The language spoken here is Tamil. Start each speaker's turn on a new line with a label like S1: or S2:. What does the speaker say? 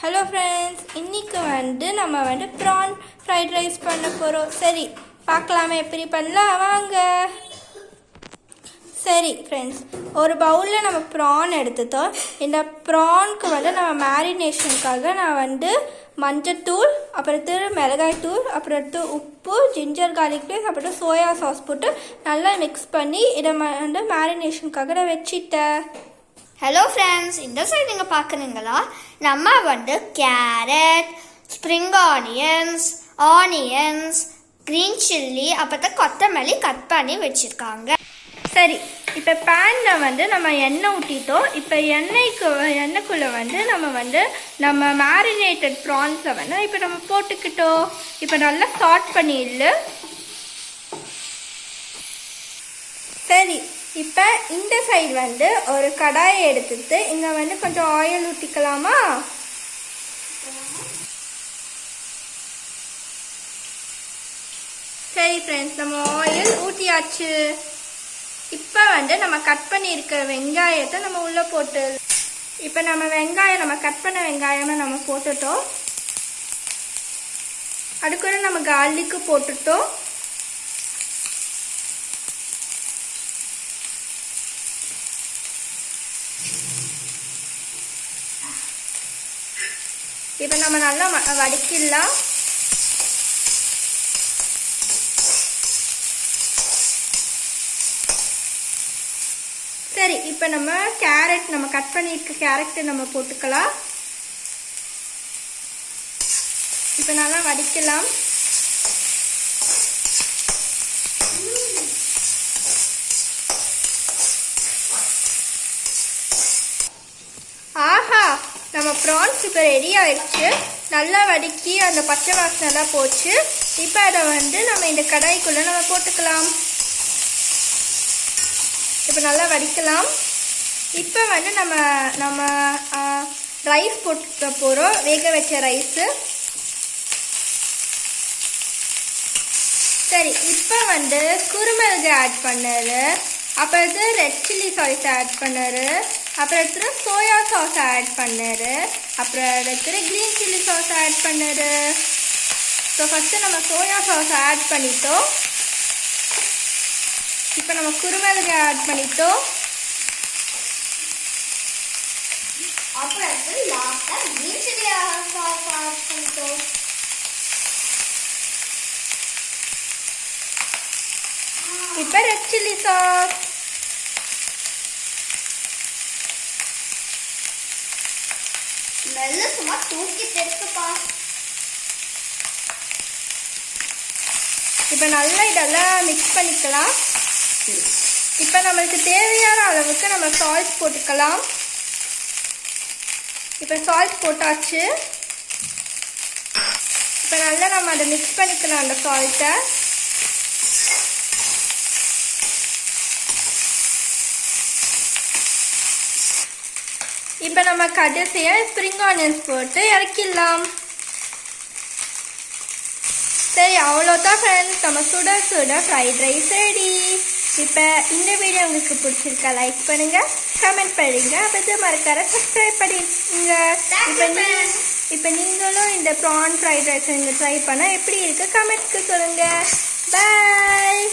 S1: ஹலோ ஃப்ரெண்ட்ஸ், இன்றைக்கி நம்ம ப்ரான் ஃப்ரைட் ரைஸ் பண்ண போகிறோம். சரி, பார்க்கலாமா எப்படி பண்ணலாம் வாங்க. சரி ஃப்ரெண்ட்ஸ், ஒரு பவுலில் நம்ம ப்ரான் எடுத்துட்டோம். இந்த ப்ரானுக்கு நம்ம மேரினேஷனுக்காக நான் மஞ்சத்தூள், அப்புறத்து மிளகாய்த்தூள், அப்புறத்து உப்பு, ஜிஞ்சர் கார்லிக் பேஸ்ட், அப்புறம் சோயா சாஸ் போட்டு நல்லா மிக்ஸ் பண்ணி இதை மேரினேஷனுக்காக நான் வச்சிட்டேன்.
S2: ஹலோ ஃப்ரெண்ட்ஸ், இந்த சைடு நீங்கள் பார்க்குறீங்களா? நம்ம carrot, spring onions, green chilli, அப்புறம் கொத்தமல்லி கட் பண்ணி வச்சுருக்காங்க.
S1: சரி, இப்போ பேனில் நம்ம எண்ணெய் ஊற்றிட்டோம். இப்போ எண்ணெய்க்குள்ளே நம்ம மேரினேட்டட் ப்ரான்ஸை இப்போ நம்ம போட்டுக்கிட்டோம். இப்போ நல்லா சாட் பண்ணிடல. சரி, இப்போ இந்த சைடு ஒரு கடாயை எடுத்துட்டு இங்கே கொஞ்சம் ஆயில் ஊற்றிக்கலாமா? சரி ஃப்ரெண்ட்ஸ், நம்ம ஆயில் ஊற்றியாச்சு. இப்போ நம்ம கட் பண்ணியிருக்கிற வெங்காயத்தை நம்ம உள்ளே போட்டு, இப்போ நம்ம கட் பண்ண வெங்காயமாக நம்ம போட்டுட்டோம். அதுக்குள்ள நம்ம கார்லிக்கு போட்டுட்டோம். இப்போ நம்ம நல்லா வதக்கிடலாம். சரி, இப்போ நம்ம கட் பண்ணியிருக்க கேரட்டை நம்ம போட்டுக்கலாம். இப்போ நல்லா வதக்கலாம். ஆஹா, நம்ம ப்ரான்ஸ் இப்போ ரெடி ஆயிடுச்சு. நல்லா வதக்கி அந்த பச்சை வாசனைலாம் போச்சு. இப்போ அதை நம்ம இந்த கடாய்க்குள்ளே நம்ம போட்டுக்கலாம். இப்போ நல்லா வடிக்கலாம். இப்போ நம்ம ரைஸ் போட்டு போகிறோம், வேக வச்ச ரைஸு. சரி, இப்போ குருமிளகு ஆட் பண்ணாரு, அப்புறம் ரெட் சில்லி சாஸ் ஆட் பண்ணாரு, அப்புறம் சோயா சாஸ் ஆட் பண்ணாரு, அப்புறம் க்ரீன் சில்லி சாஸ் ஆட் பண்ணாரு. ஸோ ஃபஸ்ட்டு நம்ம சோயா சாஸ் ஆட் பண்ணிட்டோம். இப்போ நம்ம குருமிளகு ஆட் பண்ணிட்டோம்.
S2: அப்புறம் லாஸ்ட்டாக க்ரீன் சில்லி சாஸ் ஆட் பண்ணிட்டோம்.
S1: இப்போ ரெட் சில்லி சாஸ்.
S2: ஸ்மெல்ல சும்மா தூக்கி தெருக்குப்பா.
S1: இப்போ நல்லா இதெல்லாம் மிக்ஸ் பண்ணிக்கலாம். இப்போ நம்மளுக்கு தேவையான அளவுக்கு நம்ம சால்ட் போட்டுக்கலாம். இப்போ சால்ட் போட்டாச்சு. இப்போ நல்லா நம்ம அதை மிக்ஸ் பண்ணிக்கலாம் அந்த சால்ட்டை. இப்போ நம்ம கடைசியாக ஸ்ப்ரிங் ஆனியன்ஸ் போட்டு இறக்கிடலாம். சரி, அவ்வளோதான் ஃப்ரெண்ட்ஸ், நம்ம சுட ஃப்ரைட் ரைஸ் ரெடி. இப்போ இந்த வீடியோ உங்களுக்கு பிடிச்சிருக்கா லைக் பண்ணுங்கள், கமெண்ட் பண்ணுங்க, அப்புறம் மறக்காம சப்ஸ்கிரைப் பண்ணிடுங்க. இப்போ நீங்களும் இந்த ப்ரான் ஃப்ரைட் ரைஸ் ட்ரை பண்ணால் எப்படி இருக்குது கமெண்ட்க்கு சொல்லுங்கள். பாய்.